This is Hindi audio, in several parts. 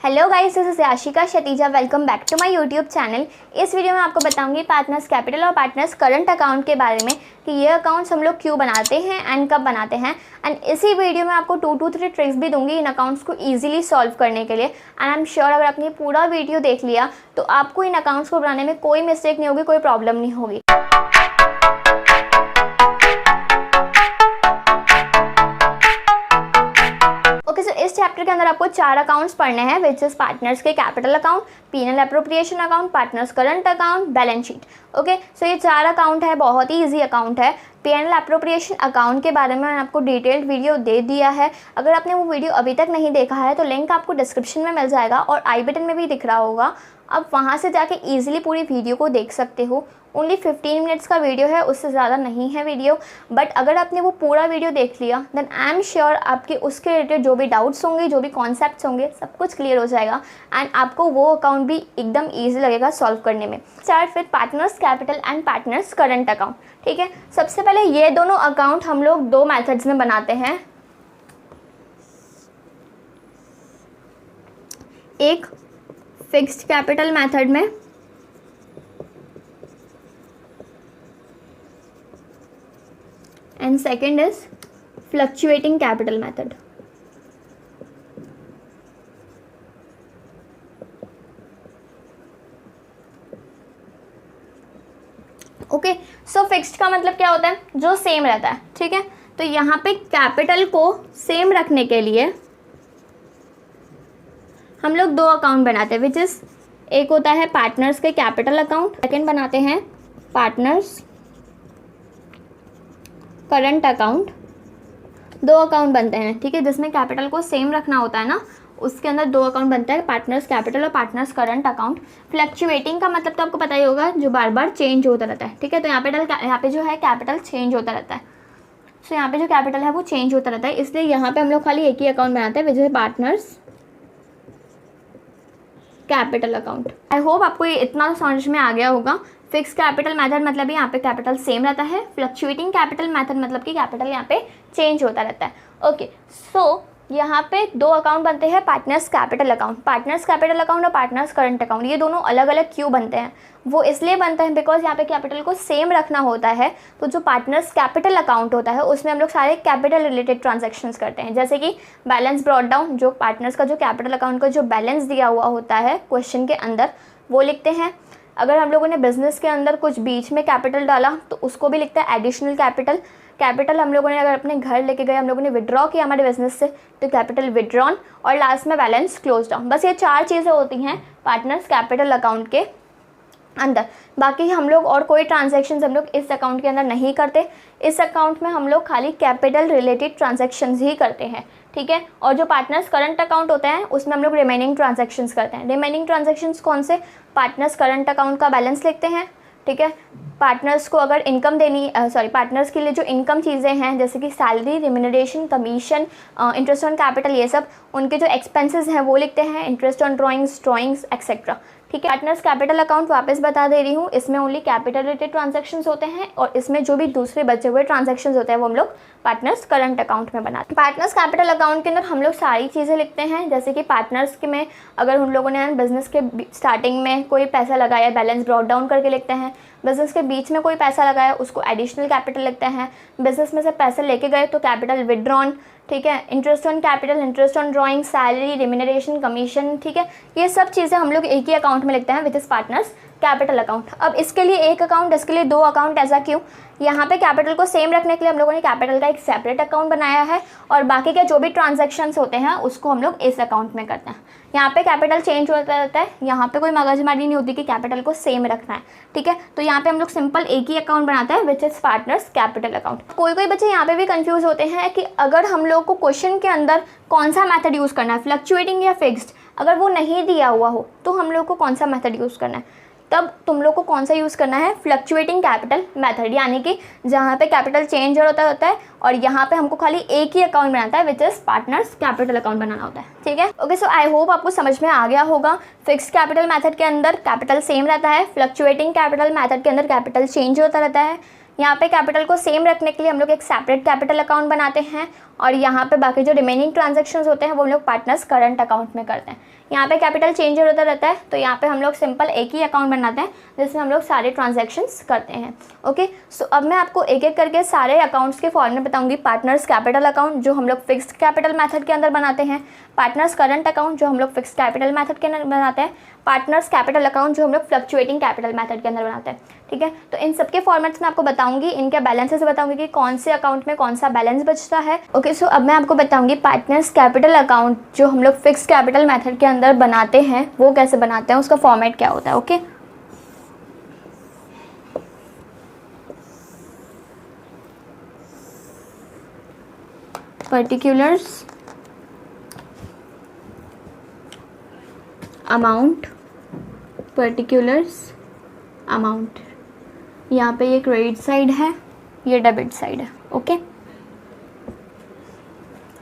Hello guys, this is Ashika Shatija. Welcome back to my YouTube channel. इस वीडियो में आपको बताऊंगी पार्टनर्स कैपिटल और पार्टनर्स करंट अकाउंट के बारे में कि ये अकाउंट्स हम लोग क्यों बनाते हैं एंड कब बनाते हैं। एंड इसी वीडियो में आपको 2 to 3 ट्रिक्स भी दूंगी इन अकाउंट्स को ईजिली सॉल्व करने के लिए। एंड आई एम श्योर अगर आपने पूरा वीडियो देख लिया तो आपको इन अकाउंट्स को बनाने में कोई मिस्टेक नहीं होगी, कोई प्रॉब्लम नहीं होगी। इस चैप्टर के अंदर आपको 4 अकाउंट्स पढ़ने हैं, विच इज पार्टनर्स के capital account, PNL appropriation account, partners current account, balance sheet. Okay, so ये 4 अकाउंट है, बहुत ही इजी अकाउंट है। पीएनएल एप्रोप्रिएशन अकाउंट के बारे में मैंने आपको डिटेल्ड वीडियो दे दिया है। अगर आपने वो वीडियो अभी तक नहीं देखा है तो लिंक आपको डिस्क्रिप्शन में मिल जाएगा और आई बटन में भी दिख रहा होगा। आप वहाँ से जाके ईजिली पूरी वीडियो को देख सकते हो। ओनली 15 मिनट्स का वीडियो है, उससे ज़्यादा नहीं है वीडियो। बट अगर आपने वो पूरा वीडियो देख लिया देन आई एम श्योर आपके उसके रिलेटेड जो भी डाउट्स होंगे, जो भी कॉन्सेप्ट्स होंगे, सब कुछ क्लियर हो जाएगा एंड आपको वो अकाउंट भी एकदम ईजी लगेगा सॉल्व करने में। Start with partners capital and partners current account. ठीक है, सबसे पहले ये दोनों अकाउंट हम लोग 2 मेथड्स में बनाते हैं। एक फिक्स्ड कैपिटल मेथड में and second is fluctuating capital method. Okay, so fixed का मतलब क्या होता है? जो सेम रहता है। ठीक है, तो यहाँ पे कैपिटल को सेम रखने के लिए हम लोग 2 अकाउंट बनाते हैं, विच इज एक होता है पार्टनर्स के कैपिटल अकाउंट, सेकेंड बनाते हैं पार्टनर्स करंट अकाउंट। 2 अकाउंट बनते हैं, ठीक है, जिसमें कैपिटल को सेम रखना होता है ना, उसके अंदर 2 अकाउंट बनता है, पार्टनर्स कैपिटल और पार्टनर्स करंट अकाउंट। फ्लक्चुएटिंग का मतलब तो आपको पता ही होगा, जो बार बार चेंज होता रहता है। ठीक है, तो यहाँ पे जो है कैपिटल चेंज होता रहता है। सो यहाँ पे जो कैपिटल है वो चेंज होता रहता है, इसलिए यहाँ पे हम लोग खाली एक ही अकाउंट बनाते हैं, which is partners capital account. I hope आपको ये इतना समझ में आ गया होगा। फिक्स कैपिटल मेथड मतलब यहाँ पे कैपिटल सेम रहता है। फ्लक्चुएटिंग कैपिटल मेथड मतलब कि कैपिटल यहाँ पे चेंज होता रहता है। ओके, सो यहाँ पे 2 अकाउंट बनते हैं, partners capital account, partners capital account और पार्टनर्स करंट अकाउंट। ये दोनों अलग अलग क्यों बनते हैं? वो इसलिए बनते हैं बिकॉज यहाँ पे कैपिटल को सेम रखना होता है। तो जो पार्टनर्स कैपिटल अकाउंट होता है उसमें हम लोग सारे कैपिटल रिलेटेड ट्रांजेक्शन्स करते हैं, जैसे कि बैलेंस ब्रॉट डाउन, जो पार्टनर्स का जो कैपिटल अकाउंट का जो बैलेंस दिया हुआ होता है क्वेश्चन के अंदर, वो लिखते हैं। अगर हम लोगों ने बिजनेस के अंदर कुछ बीच में कैपिटल डाला तो उसको भी लिखता है एडिशनल कैपिटल। कैपिटल हम लोगों ने अगर अपने घर लेके गए, हम लोगों ने विड्रॉ किया हमारे बिजनेस से, तो कैपिटल विड्रॉन, और लास्ट में बैलेंस क्लोज डाउन। बस ये 4 चीज़ें होती हैं पार्टनर्स कैपिटल अकाउंट के अंदर। बाकी हम लोग और कोई ट्रांजैक्शंस हम लोग इस अकाउंट के अंदर नहीं करते। इस अकाउंट में हम लोग खाली कैपिटल रिलेटेड ट्रांजैक्शंस ही करते हैं। ठीक है, और जो पार्टनर्स करंट अकाउंट होते हैं उसमें हम लोग रिमेनिंग ट्रांजैक्शंस करते हैं। रिमेनिंग ट्रांजैक्शंस कौन से? पार्टनर्स करंट अकाउंट का बैलेंस लिखते हैं। ठीक है, पार्टनर्स को अगर इनकम देनी, पार्टनर्स के लिए जो इनकम चीज़ें हैं जैसे कि salary, remuneration, commission, interest on capital, ये सब उनके जो एक्सपेंसेस हैं वो लिखते हैं, इंटरेस्ट ऑन ड्राइंग्स एक्सेट्रा। ठीक है, पार्टनर्स कैपिटल अकाउंट वापस बता दे रही हूँ, इसमें ओनली कैपिटल रिलेटेड ट्रांजैक्शंस होते हैं और इसमें जो भी दूसरे बचे हुए ट्रांजैक्शंस होते हैं वो हम लोग पार्टनर्स करंट अकाउंट में बनाते हैं। पार्टनर्स कैपिटल अकाउंट के अंदर हम लोग सारी चीज़ें लिखते हैं, जैसे कि पार्टनर्स के में अगर उन लोगों ने बिजनेस के स्टार्टिंग में कोई पैसा लगाया, बैलेंस ब्रॉट डाउन करके लिखते हैं। बिजनेस के बीच में कोई पैसा लगाया, उसको एडिशनल कैपिटल लिखते हैं। बिजनेस में से पैसे लेके गए तो कैपिटल विड्रॉन। ठीक है, interest on capital, interest on drawing, salary, remuneration, commission. ठीक है, ये सब चीज़ें हम लोग एक ही अकाउंट में लिखते हैं, विच इज़ पार्टनर्स कैपिटल अकाउंट। अब इसके लिए एक अकाउंट, इसके लिए 2 अकाउंट, ऐसा क्यों? यहाँ पे कैपिटल को सेम रखने के लिए हम लोगों ने कैपिटल का एक सेपरेट अकाउंट बनाया है और बाकी के जो भी ट्रांजैक्शंस होते हैं उसको हम लोग इस अकाउंट में करते हैं। यहाँ पे कैपिटल चेंज होता रहता है, यहाँ पे कोई मगजमारी नहीं होती कि कैपिटल को सेम रखना है। ठीक है, तो यहाँ पे हम लोग सिंपल एक ही अकाउंट बनाते हैं, विच इज़ पार्टनर्स कैपिटल अकाउंट। कोई बच्चे यहाँ पे भी कंफ्यूज होते हैं कि अगर हम लोग को क्वेश्चन के अंदर कौन सा मेथड यूज़ करना है, फ्लक्चुएटिंग या फिक्स्ड, अगर वो नहीं दिया हुआ हो तो हम लोग को कौन सा मेथड यूज़ करना है। तब तुम लोग को कौन सा यूज़ करना है? फ्लक्चुएटिंग कैपिटल मेथड, यानी कि जहाँ पे कैपिटल चेंज होता है और यहाँ पे हमको खाली एक ही अकाउंट बनाता है, which is partners capital account बनाना होता है। ठीक है, ओके, सो आई होप आपको समझ में आ गया होगा। फिक्स्ड कैपिटल मेथड के अंदर कैपिटल सेम रहता है, फ्लक्चुएटिंग कैपिटल मेथड के अंदर कैपिटल चेंज होता रहता है। यहाँ पे कैपिटल को सेम रखने के लिए हम लोग एक सेपरेट कैपिटल अकाउंट बनाते हैं और यहाँ पे बाकी जो रिमेनिंग ट्रांजेक्शन्स होते हैं वो हम लोग पार्टनर्स करंट अकाउंट में करते हैं। यहाँ पे कैपिटल चेंज होता रहता है, तो यहाँ पे हम लोग सिंपल एक ही अकाउंट बनाते हैं जिसमें हम लोग सारे ट्रांजैक्शंस करते हैं। ओके, सो अब मैं आपको एक एक करके सारे अकाउंट्स के फॉर्मेट बताऊंगी। पार्टनर्स कैपिटल अकाउंट जो हम लोग फिक्स्ड कैपिटल मेथड के अंदर बनाते हैं, पार्टनर्स करंट अकाउंट जो हम लोग फिक्स्ड कैपिटल मेथड के अंदर बनाते हैं, पार्टनर्स कैपिटल अकाउंट जो हम लोग फ्लक्चुएटिंग कैपिटल मेथड के अंदर बनाते हैं। ठीक है, तो इन सबके फॉर्मेट्स में आपको बताऊंगी, इनके बैलेंसेस बताऊंगी कि कौन से अकाउंट में कौन सा बैलेंस बचता है। ओके, सो अब मैं आपको बताऊंगी पार्टनर्स कैपिटल अकाउंट जो हम लोग फिक्स्ड कैपिटल मेथड के अंदर बनाते हैं वो कैसे बनाते हैं, उसका फॉर्मेट क्या होता है। Okay, particulars amount, particulars amount, यहाँ पे ये क्रेडिट साइड है, ये डेबिट साइड है। ओके,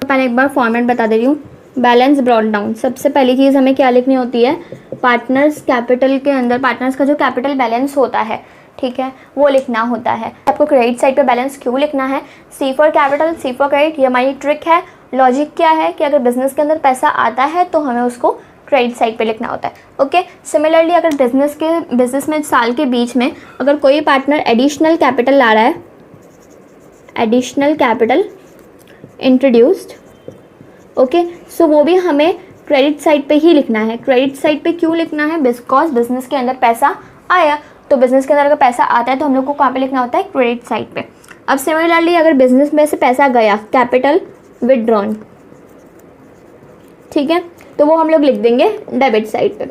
पहले एक बार फॉर्मेट बता दे रही हूँ। बैलेंस ब्रॉट डाउन, सबसे पहली चीज़ हमें क्या लिखनी होती है, पार्टनर्स कैपिटल के अंदर पार्टनर्स का जो कैपिटल बैलेंस होता है, ठीक है, वो लिखना होता है। आपको क्रेडिट साइड पे बैलेंस क्यों लिखना है, C for capital, C for credit, ये हमारी ट्रिक है। लॉजिक क्या है कि अगर बिजनेस के अंदर पैसा आता है तो हमें उसको क्रेडिट साइड पे लिखना होता है। ओके, सिमिलरली अगर बिजनेस में साल के बीच में अगर कोई पार्टनर एडिशनल कैपिटल ला रहा है, एडिशनल कैपिटल इंट्रोड्यूस्ड, ओके, सो वो भी हमें क्रेडिट साइड पे ही लिखना है। क्रेडिट साइड पे क्यों लिखना है, बिकॉज बिजनेस के अंदर पैसा आया, तो बिजनेस के अंदर अगर पैसा आता है तो हम लोग को कहाँ पे लिखना होता है, क्रेडिट साइड पे। अब सिमिलरली अगर बिजनेस में से पैसा गया, कैपिटल विदड्रॉन, ठीक है, तो वो हम लोग लिख देंगे डेबिट साइड पे।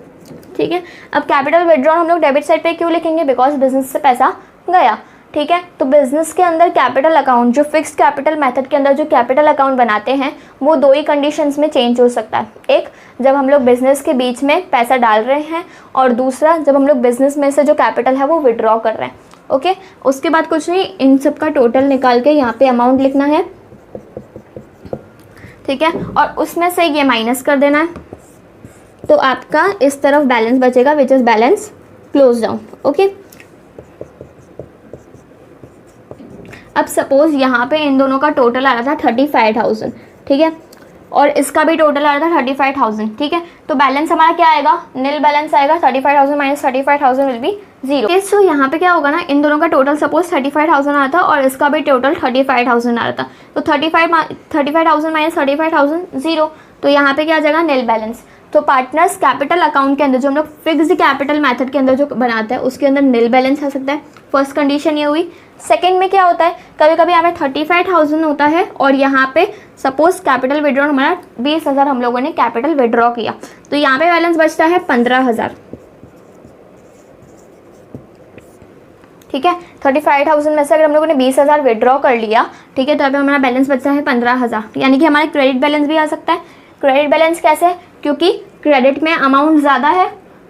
ठीक है, अब कैपिटल विदड्रॉन हम लोग डेबिट साइड पे क्यों लिखेंगे, बिकॉज बिजनेस से पैसा गया। ठीक है, तो बिजनेस के अंदर कैपिटल अकाउंट जो फिक्स्ड कैपिटल मेथड के अंदर जो कैपिटल अकाउंट बनाते हैं वो दो ही कंडीशंस में चेंज हो सकता है। एक, जब हम लोग बिजनेस के बीच में पैसा डाल रहे हैं, और दूसरा जब हम लोग बिजनेस में से जो कैपिटल है वो विड्रॉ कर रहे हैं। ओके, उसके बाद कुछ नहीं, इन सब का टोटल निकाल के यहाँ पे अमाउंट लिखना है। ठीक है, और उसमें से ये माइनस कर देना है, तो आपका इस तरफ बैलेंस बचेगा, which is balance close down. Okay, अब सपोज यहाँ पे इन दोनों का टोटल आ रहा था 35,000, ठीक है, और इसका भी टोटल आ रहा था 35,000। ठीक है, तो बैलेंस हमारा क्या आएगा, नील बैलेंस आएगा। 35,000 माइनस 35,000 विल बी 0। सो यहाँ पे क्या होगा ना, इन दोनों का टोटल सपोज 35,000 आ रहा था और इसका भी टोटल 35,000 आ रहा था, तो 35,000 माइनस 35,000 0, तो यहाँ पे क्या आ जाएगा, नील बैलेंस। तो पार्टनर्स कैपिटल अकाउंट के अंदर जो हम लोग फिक्स्ड कैपिटल मेथड के अंदर जो बनाते हैं उसके अंदर नील बैलेंस आ सकता है। फर्स्ट कंडीशन ये हुई। सेकंड में क्या होता है, कभी कभी यहाँ पे 35,000 होता है और यहाँ पे सपोज कैपिटल विड्रॉ हमारा 20,000 हम लोगों ने कैपिटल विड्रॉ किया, तो यहाँ पे बैलेंस बचता है 15,000। ठीक है, 35,000 में से अगर हम लोगों ने 20,000 विड्रॉ कर लिया, ठीक है, तो यहाँ पे हमारा बैलेंस बचता है 15,000, यानी कि हमारा क्रेडिट बैलेंस भी आ सकता है। क्रेडिट बैलेंस कैसे है, क्योंकि क्रेडिट में अमाउंट ज़्यादा है,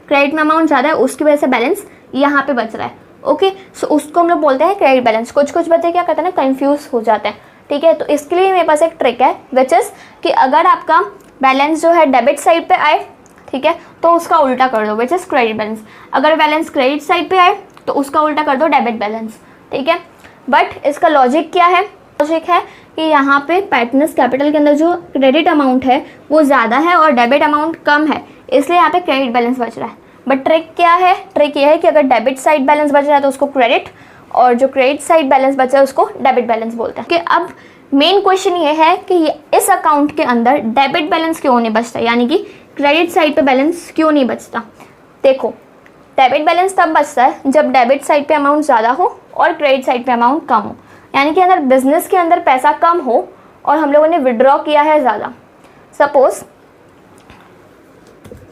क्रेडिट में अमाउंट ज़्यादा है, उसकी वजह से बैलेंस यहाँ पे बच रहा है। ओके, सो उसको हम लोग बोलते हैं क्रेडिट बैलेंस। कुछ बच्चे क्या करते हैं ना, कंफ्यूज हो जाते हैं। ठीक है, तो इसके लिए मेरे पास एक ट्रिक है, विच इज़ कि अगर आपका बैलेंस जो है डेबिट साइड पे आए, ठीक है, तो उसका उल्टा कर दो, विच इज़ क्रेडिट बैलेंस। अगर बैलेंस क्रेडिट साइड पे आए तो उसका उल्टा कर दो, डेबिट बैलेंस। ठीक है, बट इसका लॉजिक क्या है, लॉजिक है कि यहाँ पे पार्टनर्स कैपिटल के अंदर जो क्रेडिट अमाउंट है वो ज़्यादा है और डेबिट अमाउंट कम है, इसलिए यहाँ पे क्रेडिट बैलेंस बच रहा है। बट ट्रिक क्या है, ट्रिक ये है कि अगर डेबिट साइड बैलेंस बच रहा है तो उसको क्रेडिट, और जो क्रेडिट साइड बैलेंस बचा है उसको डेबिट बैलेंस बोलते हैं। कि अब मेन क्वेश्चन ये है कि इस अकाउंट के अंदर डेबिट बैलेंस क्यों नहीं बचता, यानी कि क्रेडिट साइड पे बैलेंस क्यों नहीं बचता। देखो, डेबिट बैलेंस तब बचता है जब डेबिट साइड पे अमाउंट ज़्यादा हो और क्रेडिट साइड पे अमाउंट कम हो, यानी कि अगर बिजनेस के अंदर पैसा कम हो और हम लोगों ने विड्रॉ किया है ज़्यादा। सपोज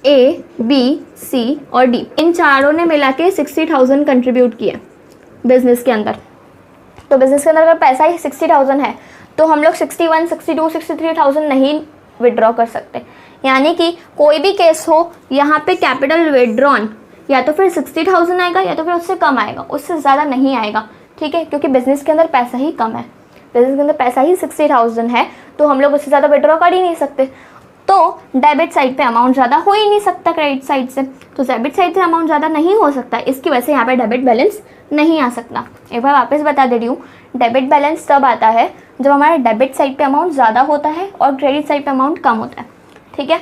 ए, बी, सी और डी, इन चारों ने मिला के 60,000 कंट्रीब्यूट किया बिजनेस के अंदर। तो बिजनेस के अंदर अगर पैसा ही 60,000 है तो हम लोग 61, 62, 63,000 नहीं विड्रॉ कर सकते। यानी कि कोई भी केस हो, यहाँ पे कैपिटल विड्रॉन या तो फिर 60,000 आएगा या तो फिर उससे कम आएगा, उससे ज़्यादा नहीं आएगा। ठीक है, क्योंकि बिजनेस के अंदर पैसा ही कम है, बिजनेस के अंदर पैसा ही 60,000 है, तो हम लोग उससे ज़्यादा विड्रॉ कर ही नहीं सकते। तो डेबिट साइड पे अमाउंट ज़्यादा हो ही नहीं सकता क्रेडिट साइड से, तो डेबिट साइड से अमाउंट ज़्यादा नहीं हो सकता, इसकी वजह से यहाँ पे डेबिट बैलेंस नहीं आ सकता। एक बार वापस बता दे रही हूँ, डेबिट बैलेंस तब आता है जब हमारे डेबिट साइड पे अमाउंट ज़्यादा होता है और क्रेडिट साइड पे अमाउंट कम होता है। ठीक है,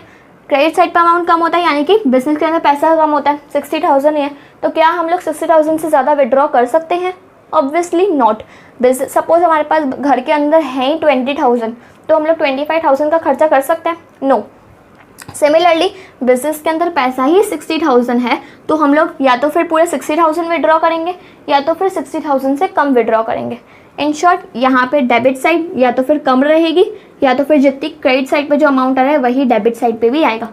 क्रेडिट साइड पे अमाउंट कम होता है यानी कि बिजनेस के अंदर पैसा कम होता है, 60,000 है, तो क्या हम लोग 60,000 से ज़्यादा विड्रॉ कर सकते हैं? Obviously not. सपोज हमारे पास घर के अंदर है ही 20,000, तो हम लोग 25,000 का खर्चा कर सकते हैं? नो। सिमिलरली बिजनेस के अंदर पैसा ही 60,000 है, तो हम लोग या तो फिर पूरे 60,000 विड्रॉ करेंगे या तो फिर 60,000 से कम विड्रॉ करेंगे। इन शॉर्ट यहाँ पे डेबिट साइड या तो फिर कम रहेगी या तो फिर जितनी क्रेडिट साइड पे जो अमाउंट आ रहा है वही डेबिट साइड पे भी आएगा।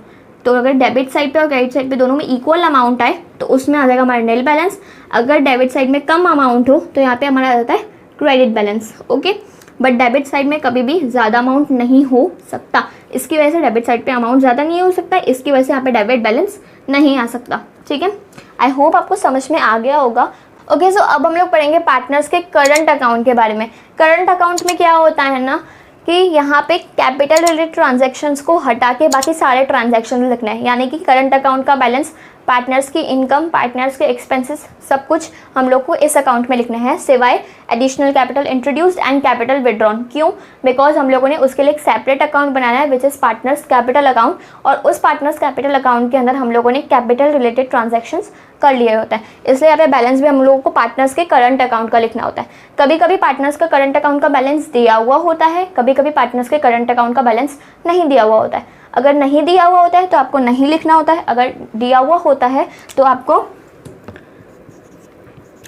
तो अगर डेबिट साइड पे और क्रेडिट साइड पे दोनों में इक्वल अमाउंट आए तो उसमें आ जाएगा हमारा नील बैलेंस। अगर डेबिट साइड में कम अमाउंट हो तो यहाँ पे हमारा आ जाता है credit balance. Okay, but debit side में कभी भी ज़्यादा अमाउंट नहीं हो सकता, इसकी वजह से डेबिट साइड पे अमाउंट ज़्यादा नहीं हो सकता, इसकी वजह से यहाँ पे डेबिट बैलेंस नहीं आ सकता। ठीक है, आई होप आपको समझ में आ गया होगा। ओके, सो अब हम लोग पढ़ेंगे पार्टनर्स के करंट अकाउंट के बारे में। करंट अकाउंट में क्या होता है ना कि यहाँ पे कैपिटल रिलेटेड ट्रांजैक्शंस को हटा के बाकी सारे ट्रांजैक्शन लिखना है, यानी कि करंट अकाउंट का बैलेंस, पार्टनर्स की इनकम, पार्टनर्स के एक्सपेंसेस, सब कुछ हम लोग को इस अकाउंट में लिखना है, सिवाय additional capital introduced and capital withdrawn. क्यों? बिकॉज हम लोगों ने उसके लिए एक सेपरेट अकाउंट बनाया है which is partners capital account, और उस पार्टनर्स कैपिटल अकाउंट के अंदर हम लोगों ने कैपिटल रिलेटेड ट्रांजेक्शन्स कर लिए होता है, इसलिए यहाँ पे बैलेंस भी हम लोगों को पार्टनर्स के करंट अकाउंट का लिखना होता है। कभी कभी पार्टनर्स का करंट अकाउंट का बैलेंस दिया हुआ होता है, कभी कभी पार्टनर्स के करंट अकाउंट का बैलेंस नहीं दिया हुआ होता है। अगर नहीं दिया हुआ होता है तो आपको नहीं लिखना होता है, अगर दिया हुआ होता है तो आपको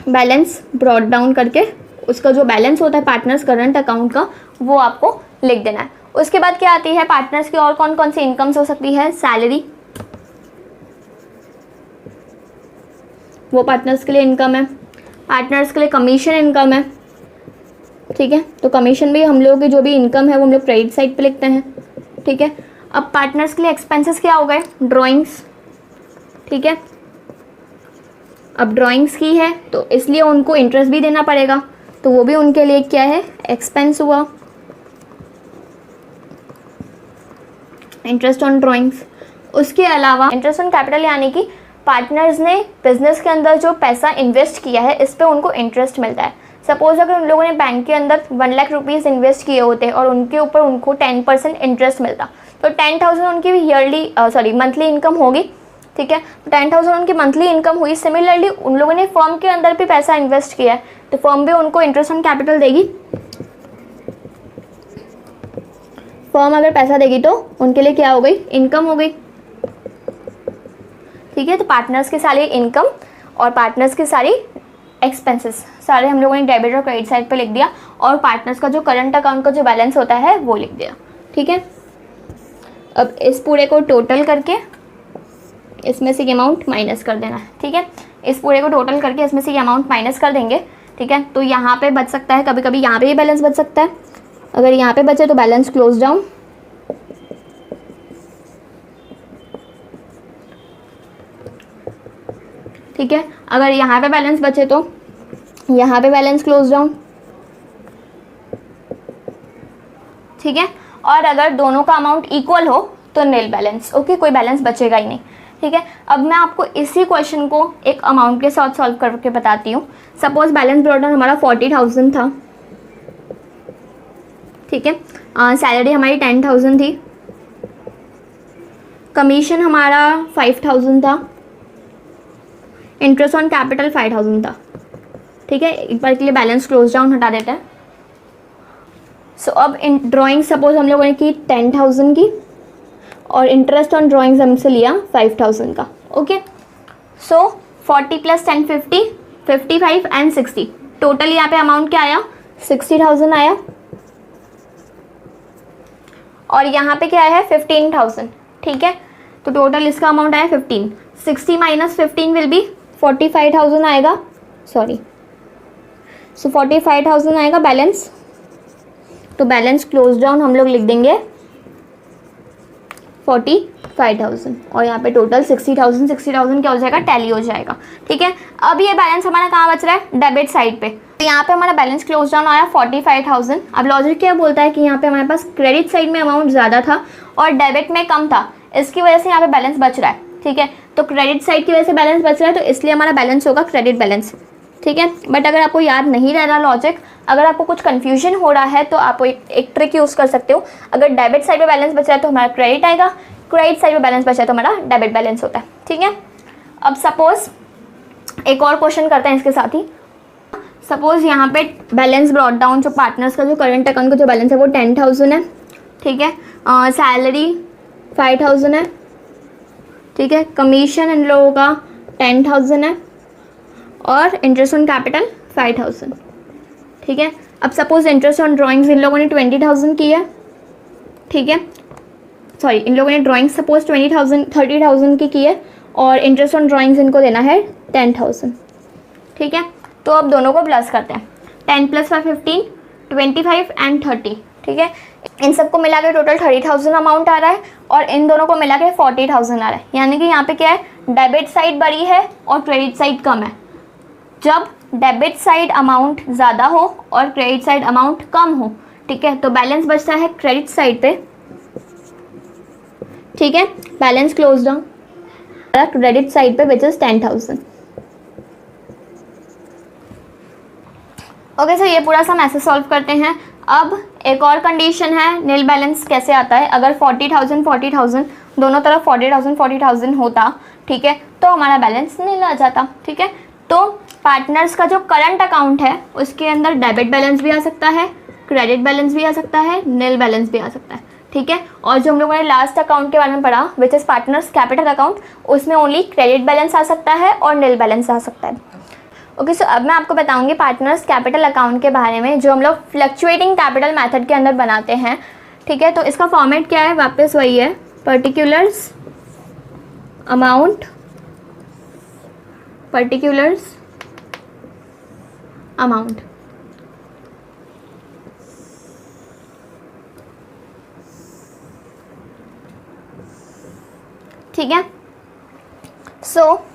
बैलेंस ब्रॉट डाउन करके उसका जो बैलेंस होता है पार्टनर्स करंट अकाउंट का वो आपको लिख देना है। उसके बाद क्या आती है, पार्टनर्स की और कौन कौन सी इनकम्स हो सकती है? सैलरी, वो पार्टनर्स के लिए इनकम है। पार्टनर्स के लिए कमीशन इनकम है। ठीक है, तो कमीशन भी हम लोगों की जो भी इनकम है वो हम लोग क्रेडिट साइड पे लिखते हैं। ठीक है, अब पार्टनर्स के लिए एक्सपेंसेस क्या हो गए? ड्राइंग्स। ठीक है, अब ड्राइंग्स की है तो इसलिए उनको इंटरेस्ट भी देना पड़ेगा, तो वो भी उनके लिए क्या है? एक्सपेंस हुआ, इंटरेस्ट ऑन ड्राइंग्स। उसके अलावा इंटरेस्ट ऑन कैपिटल यानी कि पार्टनर्स ने बिजनेस के अंदर जो पैसा इन्वेस्ट किया है इस पे उनको इंटरेस्ट मिलता है। सपोज अगर उन लोगों ने बैंक के अंदर 1 लाख रुपीज़ इन्वेस्ट किए होते और उनके ऊपर उनको 10% इंटरेस्ट मिलता, तो 10,000 उनकी ईयरली मंथली इनकम होगी। ठीक है, तो 10,000 उनकी मंथली इनकम हुई। सिमिलरली उन लोगों ने फर्म के अंदर भी पैसा इन्वेस्ट किया है तो फर्म भी उनको इंटरेस्ट ऑन कैपिटल देगी। फर्म अगर पैसा देगी तो उनके लिए क्या हो गई? इनकम हो गई। ठीक है, तो पार्टनर्स की सारी इनकम और पार्टनर्स की सारी एक्सपेंसेस सारे हम लोगों ने डेबिट और क्रेडिट साइड पे लिख दिया, और पार्टनर्स का जो करंट अकाउंट का जो बैलेंस होता है वो लिख दिया। ठीक है, अब इस पूरे को टोटल करके इसमें से ये अमाउंट माइनस कर देना है। ठीक है, इस पूरे को टोटल करके इसमें से ये अमाउंट माइनस कर देंगे। ठीक है, तो यहाँ पे बच सकता है, कभी कभी यहाँ पे भी बैलेंस बच सकता है। अगर यहाँ पे बचे तो बैलेंस क्लोज डाउन। ठीक है, अगर यहाँ पे बैलेंस बचे तो यहाँ पे बैलेंस क्लोज डाउन। ठीक है, और अगर दोनों का अमाउंट इक्वल हो तो नील बैलेंस। ओके, कोई बैलेंस बचेगा ही नहीं। ठीक है, अब मैं आपको इसी क्वेश्चन को एक अमाउंट के साथ सॉल्व करके बताती हूँ। सपोज बैलेंस ब्रॉट डाउन हमारा 40,000 था। ठीक है, सैलरी हमारी 10,000 थी, कमीशन हमारा 5,000 था, इंटरेस्ट ऑन कैपिटल 5,000 था। ठीक है, एक बार के लिए बैलेंस क्लोज डाउन हटा देते हैं। सो अब इन ड्राइंग सपोज हम लोगों ने की 10,000 की और इंटरेस्ट ऑन ड्राइंग्स हमसे लिया 5,000 का। ओके, सो 40 + 10 50, 55 एंड 60, टोटल यहाँ पे अमाउंट क्या आया? 60,000 आया, और यहाँ पे क्या है? 15,000। ठीक है, तो टोटल इसका अमाउंट आया 15। 60 - 15 विल बी 45,000 आएगा, सॉरी, सो 45,000 आएगा बैलेंस। तो बैलेंस क्लोज डाउन हम लोग लिख देंगे 45,000, और यहाँ पे टोटल 60,000 60,000 क्या हो जाएगा? टैली हो जाएगा। ठीक है, अब ये बैलेंस हमारा कहाँ बच रहा है? डेबिट साइड पे। तो यहाँ पे हमारा बैलेंस क्लोज डाउन आया 45,000। अब लॉजिक क्या बोलता है कि यहाँ पे हमारे पास क्रेडिट साइड में अमाउंट ज़्यादा था और डेबिट में कम था, इसकी वजह से यहाँ पे बैलेंस बच रहा है। ठीक है, तो क्रेडिट साइड की वजह से बैलेंस बच रहा है, तो इसलिए हमारा बैलेंस होगा क्रेडिट बैलेंस। ठीक है। बट अगर आपको याद नहीं रह रहा लॉजिक, अगर आपको कुछ कन्फ्यूजन हो रहा है तो आप एक ट्रिक यूज़ कर सकते हो। अगर डेबिट साइड पे बैलेंस बचा है तो हमारा क्रेडिट आएगा, क्रेडिट साइड पे बैलेंस बचा है तो हमारा डेबिट बैलेंस होता है, ठीक है। अब सपोज एक और क्वेश्चन करते हैं इसके साथ ही। सपोज यहाँ पे बैलेंस ब्रॉट डाउन, जो पार्टनर्स का जो करंट अकाउंट का जो बैलेंस है वो 10,000 है, ठीक है। सैलरी 5,000 है, ठीक है। कमीशन इन लोगों का 10,000 है और इंटरेस्ट ऑन कैपिटल 5,000, ठीक है। अब सपोज इंटरेस्ट ऑन ड्राइंग्स इन लोगों ने 20,000 की है, ठीक है। सॉरी, इन लोगों ने ड्राइंग सपोज 30,000 की है और इंटरेस्ट ऑन ड्राइंग्स इनको देना है 10,000, ठीक है। तो अब दोनों को प्लस करते हैं, 10 + 5 15, 25 एंड 30, ठीक है। इन सबको मिला के टोटल 30,000 अमाउंट आ रहा है और इन दोनों को मिला के 40,000 आ रहा है। यानी कि यहाँ पे क्या है, डेबिट साइड बड़ी है और क्रेडिट साइड कम है। जब डेबिट साइड अमाउंट ज़्यादा हो और क्रेडिट साइड अमाउंट कम हो, ठीक है, तो बैलेंस बचता है क्रेडिट साइड पे, ठीक है। Balance close down credit side पे विच इज 10,000। ओके सर, ये पूरा सा हम ऐसे सॉल्व करते हैं। अब एक और कंडीशन है, नील बैलेंस कैसे आता है। अगर 40,000 दोनों तरफ 40,000 होता, ठीक है, तो हमारा बैलेंस नील आ जाता, ठीक है। तो पार्टनर्स का जो करंट अकाउंट है उसके अंदर डेबिट बैलेंस भी आ सकता है, क्रेडिट बैलेंस भी आ सकता है, नील बैलेंस भी आ सकता है, ठीक है। और जो हम लोगों ने लास्ट अकाउंट के बारे में पढ़ा विच इज़ पार्टनर्स कैपिटल अकाउंट, उसमें ओनली क्रेडिट बैलेंस आ सकता है और नील बैलेंस आ सकता है। ओके सो अब मैं आपको बताऊंगी पार्टनर्स कैपिटल अकाउंट के बारे में, जो हम लोग फ्लक्चुएटिंग कैपिटल मेथड के अंदर बनाते हैं, ठीक है। तो इसका फॉर्मेट क्या है, वापस वही है, पर्टिकुलर्स अमाउंट, पर्टिकुलर्स अमाउंट, ठीक है। सो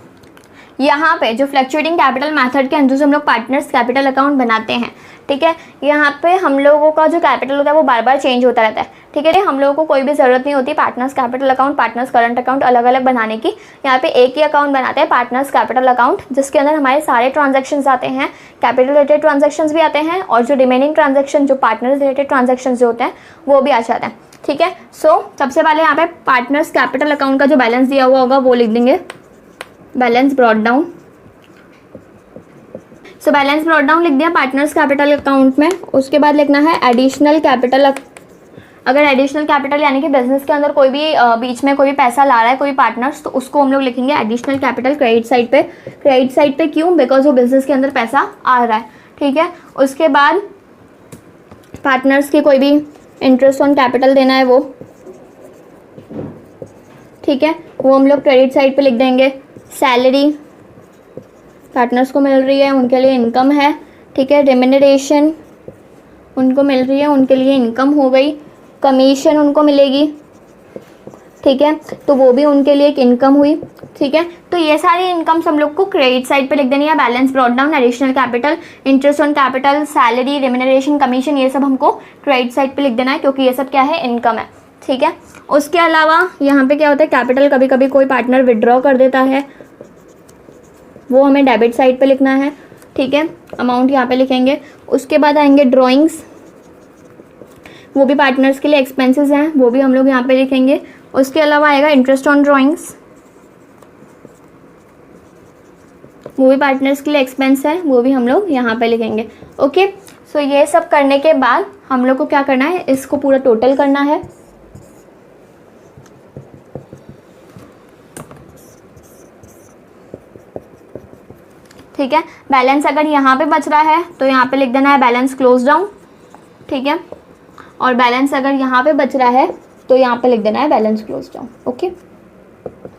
यहाँ पे जो फ्लक्चुएटिंग कैपिटल मेथड के अंदर जो हम लोग पार्टनर्स कैपिटल अकाउंट बनाते हैं, ठीक है, यहाँ पे हम लोगों का जो कैपिटल होता है वो बार बार चेंज होता रहता है, ठीक है। हम लोगों को कोई भी ज़रूरत नहीं होती partners capital account, partners current account अलग अलग बनाने की। यहाँ पे एक ही अकाउंट बनाते हैं, पार्टनर्स कैपिटल अकाउंट, जिसके अंदर हमारे सारे ट्रांजेक्शन्स आते हैं, कैपिटल रिलेटेड ट्रांजेक्शन्स भी आते हैं और जो रिमेनिंग ट्रांजेक्शन जो पार्टनर्स रिलेटेड ट्रांजेक्शन जो होते हैं वो भी आ जाते हैं, ठीक है। सो सबसे पहले यहाँ पे पार्टनर्स कैपिटल अकाउंट का जो बैलेंस दिया हुआ होगा वो लिख देंगे, balance brought down. So balance brought down लिख दिया पार्टनर्स कैपिटल अकाउंट में। उसके बाद लिखना है एडिशनल कैपिटल। अगर एडिशनल कैपिटल यानी कि बिजनेस के अंदर कोई भी बीच में कोई भी पैसा ला रहा है कोई पार्टनर्स, तो उसको हम लोग लिखेंगे एडिशनल कैपिटल क्रेडिट साइड पे। क्रेडिट साइड पे क्यों, बिकॉज वो बिजनेस के अंदर पैसा आ रहा है, ठीक है। उसके बाद पार्टनर्स की कोई भी इंटरेस्ट ऑन कैपिटल देना है वो, ठीक है, वो हम लोग क्रेडिट साइड पे लिख देंगे। सैलरी पार्टनर्स को मिल रही है, उनके लिए इनकम है, ठीक है। रेम्यूनरेशन उनको मिल रही है, उनके लिए इनकम हो गई। कमीशन उनको मिलेगी, ठीक है, तो वो भी उनके लिए एक इनकम हुई, ठीक है। तो ये सारी इनकम्स हम लोग को क्रेडिट साइड पे लिख देनी है। Balance brought down, additional capital, interest on capital, salary, remuneration, commission, ये सब हमको क्रेडिट साइड पे लिख देना है क्योंकि ये सब क्या है, इनकम है, ठीक है। उसके अलावा यहाँ पे क्या होता है, कैपिटल कभी कभी कोई पार्टनर विड्रॉ कर देता है, वो हमें डेबिट साइड पे लिखना है, ठीक है। अमाउंट यहाँ पे लिखेंगे। उसके बाद आएंगे ड्राइंग्स, वो भी पार्टनर्स के लिए एक्सपेंसेस हैं, वो भी हम लोग यहाँ पे लिखेंगे। उसके अलावा आएगा इंटरेस्ट ऑन ड्राइंग्स, वो भी पार्टनर्स के लिए एक्सपेंस है, वो भी हम लोग यहाँ पे लिखेंगे। ओके, सो ये सब करने के बाद हम लोग को क्या करना है, इसको पूरा टोटल करना है। ठीक है, बैलेंस अगर यहाँ पे बच रहा है तो यहाँ पे लिख देना है बैलेंस क्लोज डाउन, ठीक है। और बैलेंस अगर यहाँ पे बच रहा है तो यहाँ पे लिख देना है balance close down. Okay,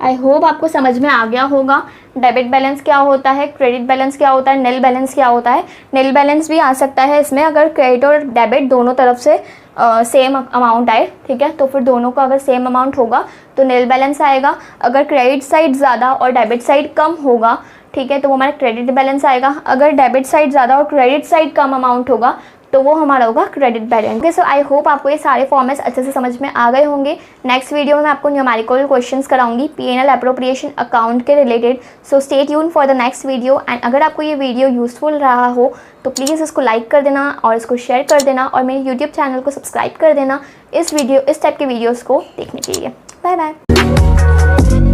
I hope आपको समझ में आ गया होगा डेबिट बैलेंस क्या होता है, क्रेडिट बैलेंस क्या होता है, नील बैलेंस क्या होता है। नील बैलेंस भी आ सकता है इसमें अगर क्रेडिट और डेबिट दोनों तरफ से सेम अमाउंट आए, ठीक है, तो फिर दोनों का अगर सेम अमाउंट होगा तो नील बैलेंस आएगा। अगर क्रेडिट साइड ज़्यादा और डेबिट साइड कम होगा, ठीक है, तो वो हमारा क्रेडिट बैलेंस आएगा। अगर डेबिट साइड ज़्यादा और क्रेडिट साइड कम अमाउंट होगा तो वो हमारा होगा credit balance. Okay, so I hope आपको ये सारे फॉर्मेट्स अच्छे से समझ में आ गए होंगे। नेक्स्ट वीडियो में मैं आपको न्यूमेरिकल क्वेश्चंस कराऊंगी P&L एप्रोप्रिएशन अकाउंट के related. So stay tune for the next video. And अगर आपको ये वीडियो यूजफुल रहा हो तो प्लीज़ इसको लाइक कर देना और इसको शेयर कर देना और मेरे यूट्यूब चैनल को सब्सक्राइब कर देना इस टाइप के वीडियोज़ को देखने के लिए। Bye bye.